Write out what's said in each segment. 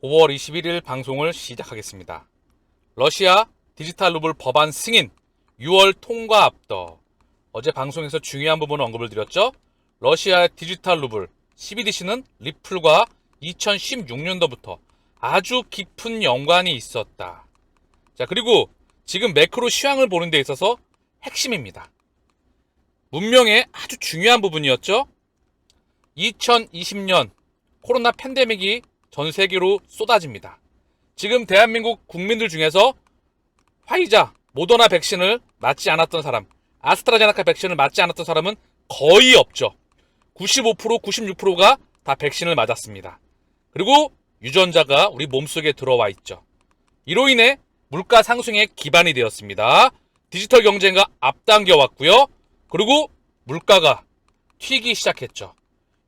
5월 21일 방송을 시작하겠습니다. 러시아 디지털 루블 법안 승인 6월 통과 앞둬. 어제 방송에서 중요한 부분을 언급을 드렸죠. 러시아 디지털 루블 CBDC는 리플과 2016년도부터 아주 깊은 연관이 있었다. 자, 그리고 지금 매크로 시황을 보는 데 있어서 핵심입니다. 문명의 아주 중요한 부분이었죠. 2020년 코로나 팬데믹이 전 세계로 쏟아집니다. 지금 대한민국 국민들 중에서 화이자, 모더나 백신을 맞지 않았던 사람, 아스트라제네카 백신을 맞지 않았던 사람은 거의 없죠. 95%, 96%가 다 백신을 맞았습니다. 그리고 유전자가 우리 몸속에 들어와 있죠. 이로 인해 물가 상승의 기반이 되었습니다. 디지털 경제가 앞당겨 왔고요. 그리고 물가가 튀기 시작했죠.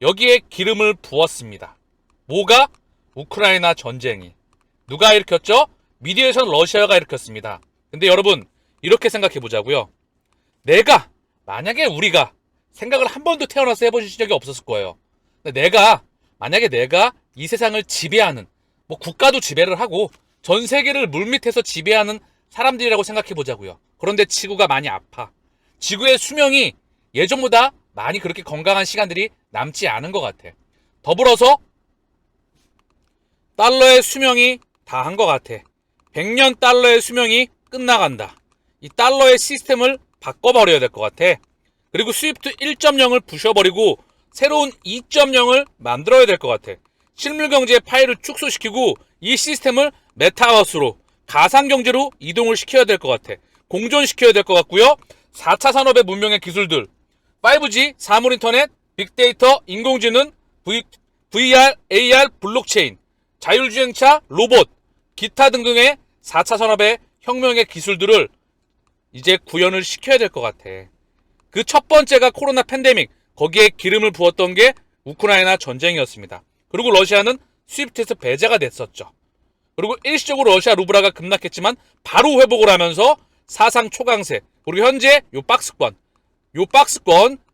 여기에 기름을 부었습니다. 뭐가? 우크라이나 전쟁이. 누가 일으켰죠? 미디어에서는 러시아가 일으켰습니다. 근데 여러분, 이렇게 생각해 보자고요. 만약에 우리가 생각을 한 번도 태어나서 해보신 적이 없었을 거예요. 근데 만약에 내가 이 세상을 지배하는, 국가도 지배를 하고 전 세계를 물밑에서 지배하는 사람들이라고 생각해 보자고요. 그런데 지구가 많이 아파. 지구의 수명이 예전보다 많이 그렇게 건강한 시간들이 남지 않은 것 같아. 더불어서 달러의 수명이 다한 것 같아. 100년 달러의 수명이 끝나간다. 이 달러의 시스템을 바꿔버려야 될 것 같아. 그리고 스위프트 1.0을 부셔버리고 새로운 2.0을 만들어야 될 것 같아. 실물경제의 파일을 축소시키고 이 시스템을 메타버스로, 가상경제로 이동을 시켜야 될 것 같아. 공존시켜야 될 것 같고요. 4차 산업의 문명의 기술들, 5G, 사물인터넷, 빅데이터, 인공지능, VR, AR, 블록체인, 자율주행차, 로봇, 기타 등등의 4차 산업의 혁명의 기술들을 이제 구현을 시켜야 될 것 같아. 그 첫 번째가 코로나 팬데믹, 거기에 기름을 부었던 게 우크라이나 전쟁이었습니다. 그리고 러시아는 스위프트에서 배제가 됐었죠. 그리고 일시적으로 러시아 루블화가 급락했지만 바로 회복을 하면서 사상 초강세, 그리고 현재 요 박스권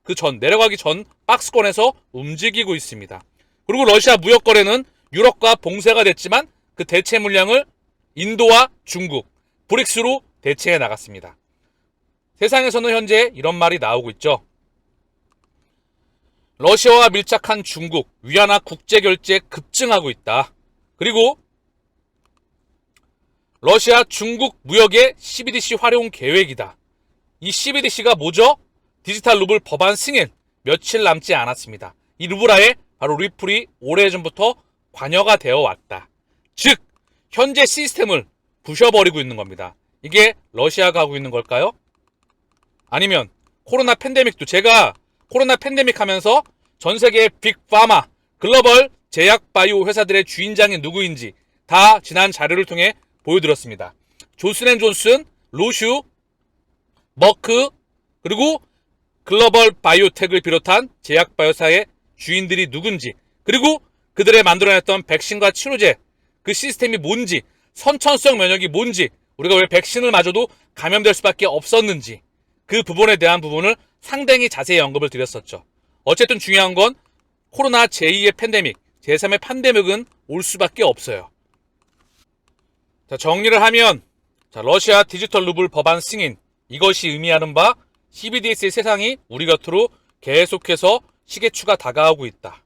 그 전, 내려가기 전 박스권에서 움직이고 있습니다. 그리고 러시아 무역거래는 유럽과 봉쇄가 됐지만 그 대체 물량을 인도와 중국, 브릭스로 대체해 나갔습니다. 세상에서는 현재 이런 말이 나오고 있죠. 러시아와 밀착한 중국, 위안화 국제결제 급증하고 있다. 그리고 러시아 중국 무역의 CBDC 활용 계획이다. 이 CBDC가 뭐죠? 디지털 루블 법안 승인 며칠 남지 않았습니다. 이 루블화에 바로 리플이 오래전부터 관여가 되어 왔다. 즉 현재 시스템을 부셔버리고 있는 겁니다. 이게 러시아가 하고 있는 걸까요? 아니면 코로나 팬데믹도, 제가 코로나 팬데믹 하면서 전 세계의 빅파마, 글로벌 제약 바이오 회사들의 주인장이 누구인지 다 지난 자료를 통해 보여드렸습니다. 존슨앤존슨, 로슈, 머크, 그리고 글로벌 바이오텍을 비롯한 제약 바이오사의 주인들이 누군지, 그리고 그들의 만들어냈던 백신과 치료제, 그 시스템이 뭔지, 선천성 면역이 뭔지, 우리가 왜 백신을 맞아도 감염될 수밖에 없었는지, 그 부분에 대한 부분을 상당히 자세히 언급을 드렸었죠. 어쨌든 중요한 건 코로나 제2의 팬데믹, 제3의 팬데믹은 올 수밖에 없어요. 자, 정리를 하면, 러시아 디지털 루블 법안 승인, 이것이 의미하는 바 CBDC의 세상이 우리 곁으로 계속해서 시계추가 다가오고 있다.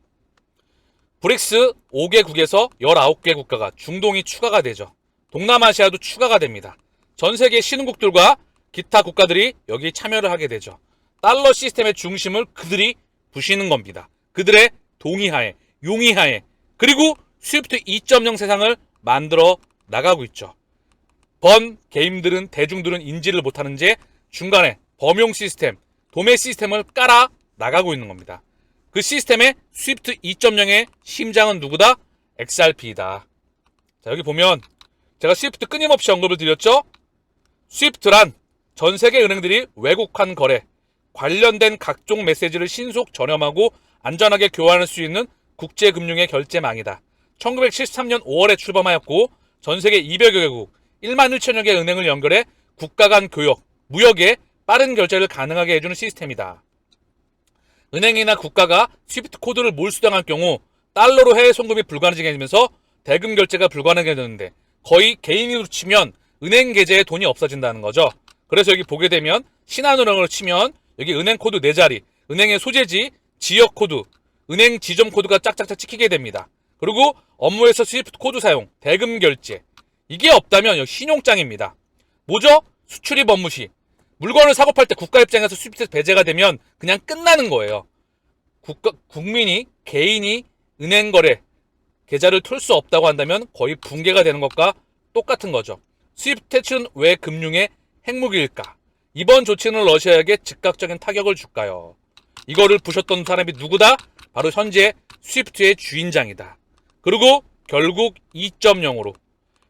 브릭스 5개국에서 19개 국가가, 중동이 추가가 되죠. 동남아시아도 추가가 됩니다. 전 세계 신흥국들과 기타 국가들이 여기 참여를 하게 되죠. 달러 시스템의 중심을 그들이 부시는 겁니다. 그들의 동의하에, 용의하에, 그리고 스위프트 2.0 세상을 만들어 나가고 있죠. 대중들은 인지를 못하는 채 중간에 범용 시스템, 도매 시스템을 깔아 나가고 있는 겁니다. 그 시스템의 스위프트 2.0의 심장은 누구다? XRP이다. 자, 여기 보면 제가 스위프트 끊임없이 언급을 드렸죠? 스위프트란 전 세계 은행들이 외국환 거래, 관련된 각종 메시지를 신속 전염하고 안전하게 교환할 수 있는 국제금융의 결제망이다. 1973년 5월에 출범하였고 전 세계 200여 개국, 1만 1천여 개 은행을 연결해 국가 간 무역에 빠른 결제를 가능하게 해주는 시스템이다. 은행이나 국가가 스위프트 코드를 몰수당할 경우 달러로 해외 송금이 불가능해지면서 대금 결제가 불가능하게 되는데 거의 개인으로 치면 은행 계좌에 돈이 없어진다는 거죠. 그래서 여기 보게 되면 신한은행으로 치면 여기 은행 코드 4자리, 은행의 소재지, 지역 코드, 은행 지점 코드가 짝짝짝 찍히게 됩니다. 그리고 업무에서 스위프트 코드 사용, 대금 결제. 이게 없다면 여기 신용장입니다. 뭐죠? 수출입 업무 시 물건을 사고 팔 때 국가 입장에서 스위프트 배제가 되면 그냥 끝나는 거예요. 국민이, 개인이 은행 거래 계좌를 틀 수 없다고 한다면 거의 붕괴가 되는 것과 똑같은 거죠. 스위프트 퇴출은 왜 금융의 핵무기일까? 이번 조치는 러시아에게 즉각적인 타격을 줄까요? 이거를 부셨던 사람이 누구다? 바로 현재 스위프트의 주인장이다. 그리고 결국 2.0으로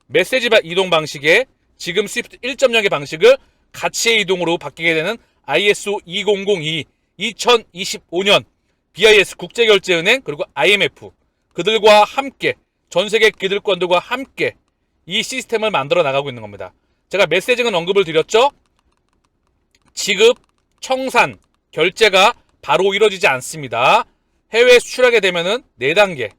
메시지 이동 방식에 지금 스위프트 1.0의 방식을 가치의 이동으로 바뀌게 되는 ISO 2002 2025년 BIS 국제결제은행 그리고 IMF 그들과 함께 전세계 기득권들과 함께 이 시스템을 만들어 나가고 있는 겁니다. 제가 메시지는 언급을 드렸죠. 지급, 청산, 결제가 바로 이루어지지 않습니다. 해외에 수출하게 되면은 4단계,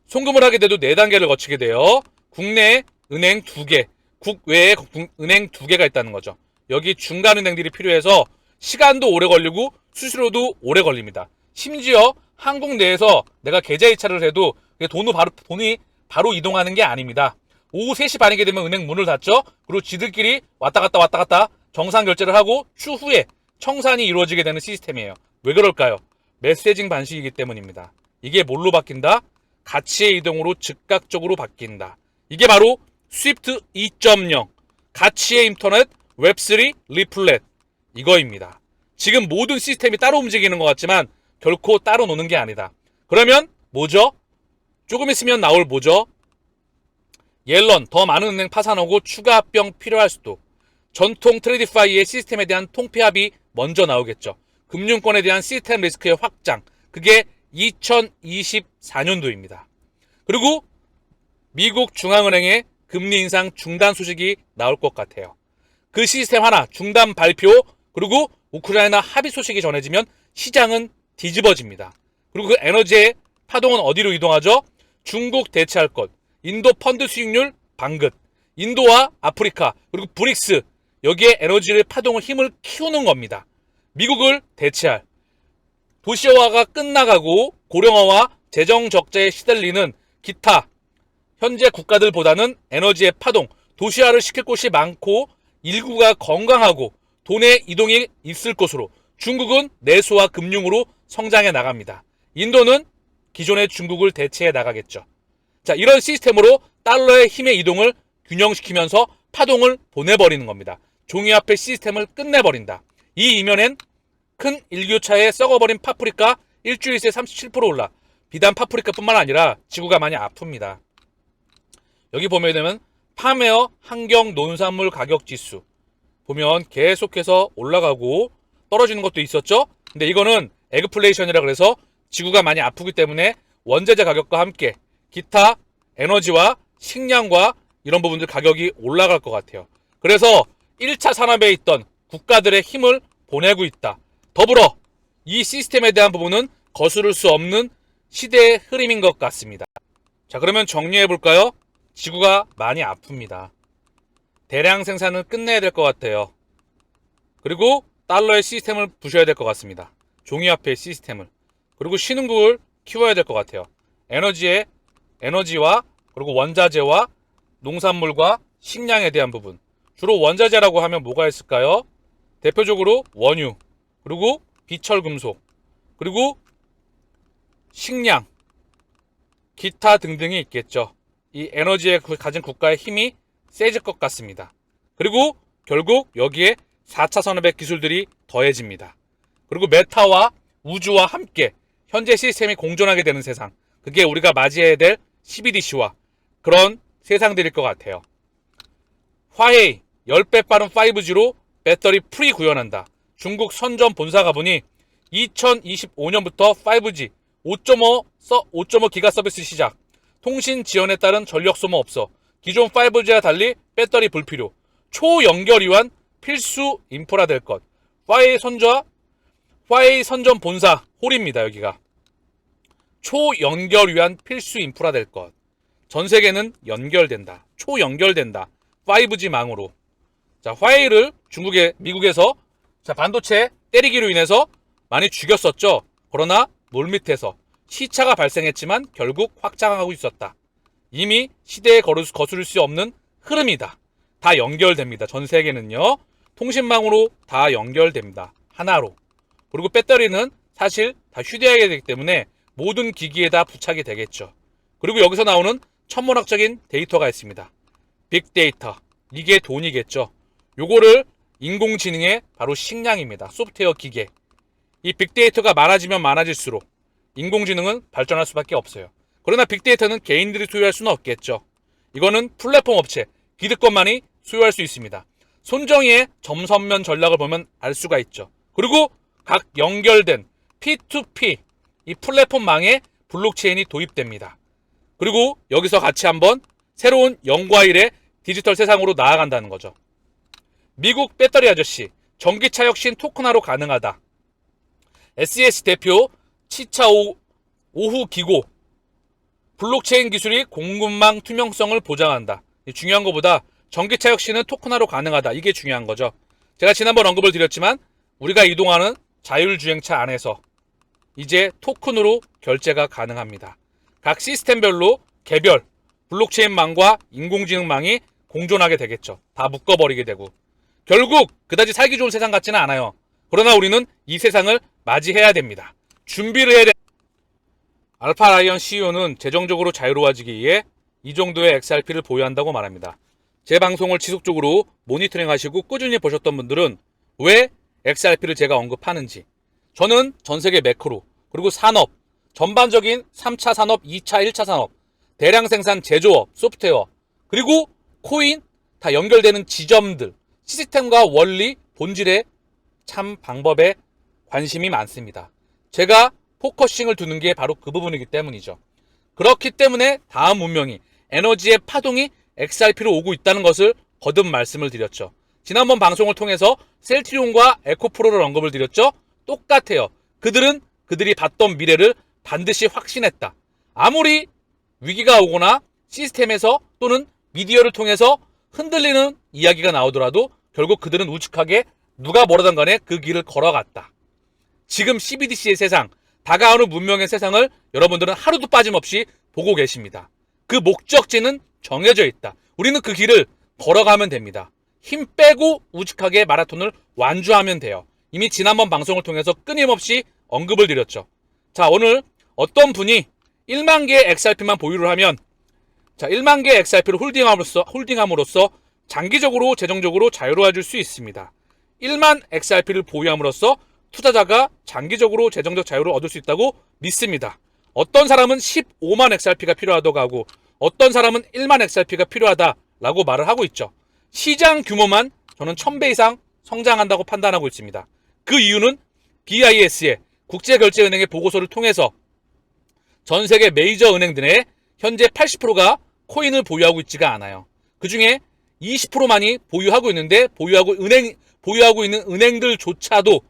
송금을 하게 돼도 4단계를 거치게 돼요. 국내 은행 2개, 국외에 은행 2개가 있다는 거죠. 여기 중간 은행들이 필요해서 시간도 오래 걸리고 수수료도 오래 걸립니다. 심지어 한국 내에서 내가 계좌 이체를 해도 돈이 바로 이동하는 게 아닙니다. 오후 3시 반이게 되면 은행 문을 닫죠. 그리고 지들끼리 왔다 갔다 정상 결제를 하고 추후에 청산이 이루어지게 되는 시스템이에요. 왜 그럴까요? 메시징 방식이기 때문입니다. 이게 뭘로 바뀐다? 가치의 이동으로 즉각적으로 바뀐다. 이게 바로 스위프트 2.0 가치의 인터넷 웹3 리플렛 이거입니다. 지금 모든 시스템이 따로 움직이는 것 같지만 결코 따로 노는 게 아니다. 그러면 뭐죠? 조금 있으면 나올 뭐죠? 옐런 더 많은 은행 파산하고 추가 합병 필요할 수도. 전통 트레디파이의 시스템에 대한 통폐합이 먼저 나오겠죠. 금융권에 대한 시스템 리스크의 확장. 그게 2024년도입니다. 그리고 미국 중앙은행의 금리 인상 중단 소식이 나올 것 같아요. 그 시스템 하나 중단 발표 그리고 우크라이나 합의 소식이 전해지면 시장은 뒤집어집니다. 그리고 그 에너지의 파동은 어디로 이동하죠? 중국 대체할 것, 인도 펀드 수익률 방긋, 인도와 아프리카 그리고 브릭스 여기에 에너지를 파동을 힘을 키우는 겁니다. 미국을 대체할 도시화가 끝나가고 고령화와 재정 적자에 시달리는 기타 현재 국가들보다는 에너지의 파동, 도시화를 시킬 곳이 많고 인구가 건강하고 돈의 이동이 있을 것으로 중국은 내수와 금융으로 성장해 나갑니다. 인도는 기존의 중국을 대체해 나가겠죠. 자, 이런 시스템으로 달러의 힘의 이동을 균형시키면서 파동을 보내버리는 겁니다. 종이화폐 시스템을 끝내버린다. 이 이면엔 큰 일교차에 썩어버린 파프리카 일주일 새 37% 올라. 비단 파프리카뿐만 아니라 지구가 많이 아픕니다. 여기 보면 되면 팜웨어 환경 농산물 가격 지수 보면 계속해서 올라가고 떨어지는 것도 있었죠. 근데 이거는 에그플레이션이라 그래서 지구가 많이 아프기 때문에 원재재 가격과 함께 기타 에너지와 식량과 이런 부분들 가격이 올라갈 것 같아요. 그래서 1차 산업에 있던 국가들의 힘을 보내고 있다. 더불어 이 시스템에 대한 부분은 거스를 수 없는 시대의 흐름인 것 같습니다. 자, 그러면 정리해 볼까요? 지구가 많이 아픕니다. 대량 생산을 끝내야 될 것 같아요. 그리고 달러의 시스템을 부셔야 될 것 같습니다. 종이화폐의 시스템을. 그리고 신흥국을 키워야 될 것 같아요. 에너지와 그리고 원자재와 농산물과 식량에 대한 부분. 주로 원자재라고 하면 뭐가 있을까요? 대표적으로 원유, 그리고 비철금속, 그리고 식량, 기타 등등이 있겠죠. 이 에너지에 가진 국가의 힘이 세질 것 같습니다. 그리고 결국 여기에 4차 산업의 기술들이 더해집니다. 그리고 메타와 우주와 함께 현재 시스템이 공존하게 되는 세상. 그게 우리가 맞이해야 될 CBDC와 그런 세상들일 것 같아요. 화웨이 10배 빠른 5G로 배터리 프리 구현한다. 중국 선전 본사가 보니 2025년부터 5G 5.5 기가 서비스 시작. 통신 지원에 따른 전력 소모 없어. 기존 5G와 달리 배터리 불필요. 초연결 위한 필수 인프라 될 것. 화웨이 선전 본사 홀입니다. 여기가. 초연결 위한 필수 인프라 될 것. 전 세계는 연결된다. 초연결된다. 5G망으로. 자, 화웨이를 미국에서 자, 반도체 때리기로 인해서 많이 죽였었죠. 그러나 물밑에서 시차가 발생했지만 결국 확장하고 있었다. 이미 시대에 거스를 수 없는 흐름이다. 다 연결됩니다. 전 세계는요. 통신망으로 다 연결됩니다. 하나로. 그리고 배터리는 사실 다 휴대하게 되기 때문에 모든 기기에 다 부착이 되겠죠. 그리고 여기서 나오는 천문학적인 데이터가 있습니다. 빅데이터. 이게 돈이겠죠. 요거를 인공지능의 바로 식량입니다. 소프트웨어 기계. 이 빅데이터가 많아지면 많아질수록 인공지능은 발전할 수밖에 없어요. 그러나 빅데이터는 개인들이 소유할 수는 없겠죠. 이거는 플랫폼 업체, 기득권만이 소유할 수 있습니다. 손정희의 점선면 전략을 보면 알 수가 있죠. 그리고 각 연결된 P2P 이 플랫폼망에 블록체인이 도입됩니다. 그리고 여기서 같이 한번 새로운 영과 일의 디지털 세상으로 나아간다는 거죠. 미국 배터리 아저씨, 전기차 혁신 토큰화로 가능하다. SES 대표 치차 오후 기고, 블록체인 기술이 공급망 투명성을 보장한다. 중요한 것보다 전기차 혁신은 토큰화로 가능하다. 이게 중요한 거죠. 제가 지난번 언급을 드렸지만 우리가 이동하는 자율주행차 안에서 이제 토큰으로 결제가 가능합니다. 각 시스템별로 개별 블록체인망과 인공지능망이 공존하게 되겠죠. 다 묶어버리게 되고 결국 그다지 살기 좋은 세상 같지는 않아요. 그러나 우리는 이 세상을 맞이해야 됩니다. 준비를 해야 됩니다. 알파라이언 CEO는 재정적으로 자유로워지기 위해 이 정도의 XRP를 보유한다고 말합니다. 제 방송을 지속적으로 모니터링 하시고 꾸준히 보셨던 분들은 왜 XRP를 제가 언급하는지, 저는 전세계 매크로 그리고 산업, 전반적인 3차 산업, 2차, 1차 산업, 대량 생산 제조업, 소프트웨어, 그리고 코인 다 연결되는 지점들, 시스템과 원리, 본질의 참 방법에 관심이 많습니다. 제가 포커싱을 두는 게 바로 그 부분이기 때문이죠. 그렇기 때문에 다음 문명이 에너지의 파동이 XRP로 오고 있다는 것을 거듭 말씀을 드렸죠. 지난번 방송을 통해서 셀트리온과 에코프로를 언급을 드렸죠. 똑같아요. 그들이 봤던 미래를 반드시 확신했다. 아무리 위기가 오거나 시스템에서 또는 미디어를 통해서 흔들리는 이야기가 나오더라도 결국 그들은 우직하게 누가 뭐라든 간에 그 길을 걸어갔다. 지금 CBDC의 세상, 다가오는 문명의 세상을 여러분들은 하루도 빠짐없이 보고 계십니다. 그 목적지는 정해져 있다. 우리는 그 길을 걸어가면 됩니다. 힘 빼고 우직하게 마라톤을 완주하면 돼요. 이미 지난번 방송을 통해서 끊임없이 언급을 드렸죠. 자, 오늘 어떤 분이 1만 개의 XRP만 보유를 하면, 자, 1만 개의 XRP를 홀딩함으로써 장기적으로 재정적으로 자유로워질 수 있습니다. 1만 XRP를 보유함으로써 투자자가 장기적으로 재정적 자유를 얻을 수 있다고 믿습니다. 어떤 사람은 15만 XRP가 필요하다고 하고 어떤 사람은 1만 XRP가 필요하다라고 말을 하고 있죠. 시장 규모만 저는 1000배 이상 성장한다고 판단하고 있습니다. 그 이유는 BIS의 국제결제은행의 보고서를 통해서 전 세계 메이저 은행들의 현재 80%가 코인을 보유하고 있지가 않아요. 그 중에 20%만이 보유하고 있는데 보유하고 있는 은행들조차도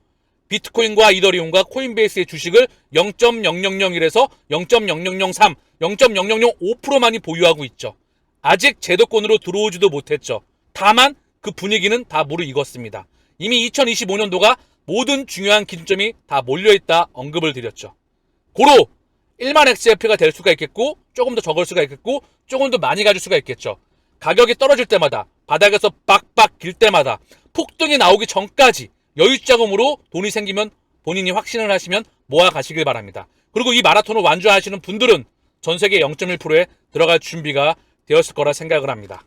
비트코인과 이더리움과 코인베이스의 주식을 0.0001에서 0.0003, 0.0005%만이 보유하고 있죠. 아직 제도권으로 들어오지도 못했죠. 다만 그 분위기는 다 무르익었습니다. 이미 2025년도가 모든 중요한 기준점이 다 몰려있다 언급을 드렸죠. 고로 1만 XRP가 될 수가 있겠고 조금 더 적을 수가 있겠고 조금 더 많이 가질 수가 있겠죠. 가격이 떨어질 때마다 바닥에서 빡빡 길 때마다 폭등이 나오기 전까지 여유자금으로 돈이 생기면 본인이 확신을 하시면 모아 가시길 바랍니다. 그리고 이 마라톤을 완주하시는 분들은 전세계 0.1%에 들어갈 준비가 되었을 거라 생각을 합니다.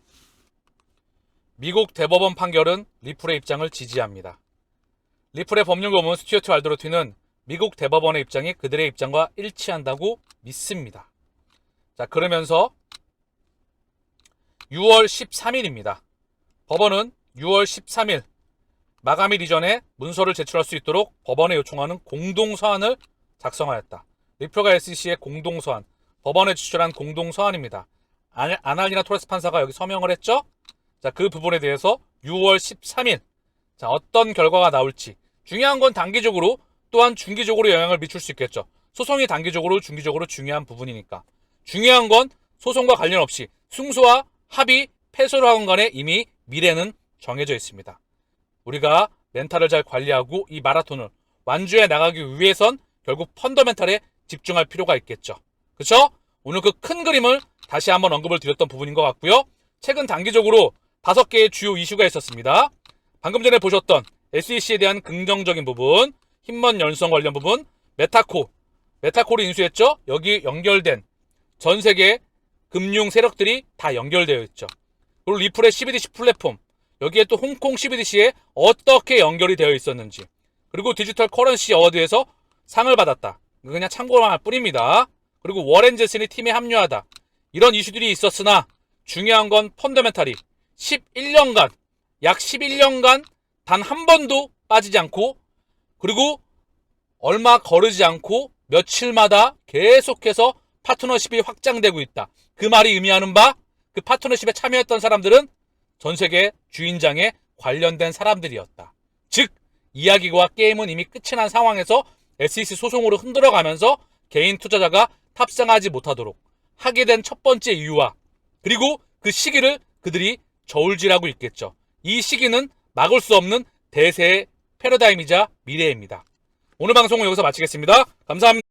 미국 대법원 판결은 리플의 입장을 지지합니다. 리플의 법률고문 스튜어트 알더로티는 미국 대법원의 입장이 그들의 입장과 일치한다고 믿습니다. 자, 그러면서 6월 13일입니다. 법원은 6월 13일 마감일 이전에 문서를 제출할 수 있도록 법원에 요청하는 공동서한을 작성하였다. 리플과 SEC의 공동서한, 법원에 제출한 공동서한입니다. 아날리나 토레스 판사가 여기 서명을 했죠? 자, 그 부분에 대해서 6월 13일 자, 어떤 결과가 나올지, 중요한 건 단기적으로 또한 중기적으로 영향을 미칠 수 있겠죠. 소송이 단기적으로 중기적으로 중요한 부분이니까. 중요한 건 소송과 관련 없이 승소와 합의, 패소를 하건 간에 이미 미래는 정해져 있습니다. 우리가 멘탈을 잘 관리하고 이 마라톤을 완주해 나가기 위해선 결국 펀더멘탈에 집중할 필요가 있겠죠. 그렇죠? 오늘 그 큰 그림을 다시 한번 언급을 드렸던 부분인 것 같고요. 최근 단기적으로 5개의 주요 이슈가 있었습니다. 방금 전에 보셨던 SEC에 대한 긍정적인 부분, 힘먼 연성 관련 부분, 메타코를 인수했죠. 여기 연결된 전 세계 금융 세력들이 다 연결되어 있죠. 그리고 리플의 CBDC 플랫폼, 여기에 또 홍콩 CBDC에 어떻게 연결이 되어 있었는지, 그리고 디지털 커런시 어워드에서 상을 받았다. 그냥 참고만 할 뿐입니다. 그리고 워렌 제슨이 팀에 합류하다. 이런 이슈들이 있었으나 중요한 건 펀더멘탈이 11년간, 약 11년간 단 한 번도 빠지지 않고, 그리고 얼마 거르지 않고 며칠마다 계속해서 파트너십이 확장되고 있다. 그 말이 의미하는 바, 그 파트너십에 참여했던 사람들은 전 세계 주인장에 관련된 사람들이었다. 즉, 이야기와 게임은 이미 끝이 난 상황에서 SEC 소송으로 흔들어가면서 개인 투자자가 탑승하지 못하도록 하게 된 첫 번째 이유와, 그리고 그 시기를 그들이 저울질하고 있겠죠. 이 시기는 막을 수 없는 대세의 패러다임이자 미래입니다. 오늘 방송은 여기서 마치겠습니다. 감사합니다.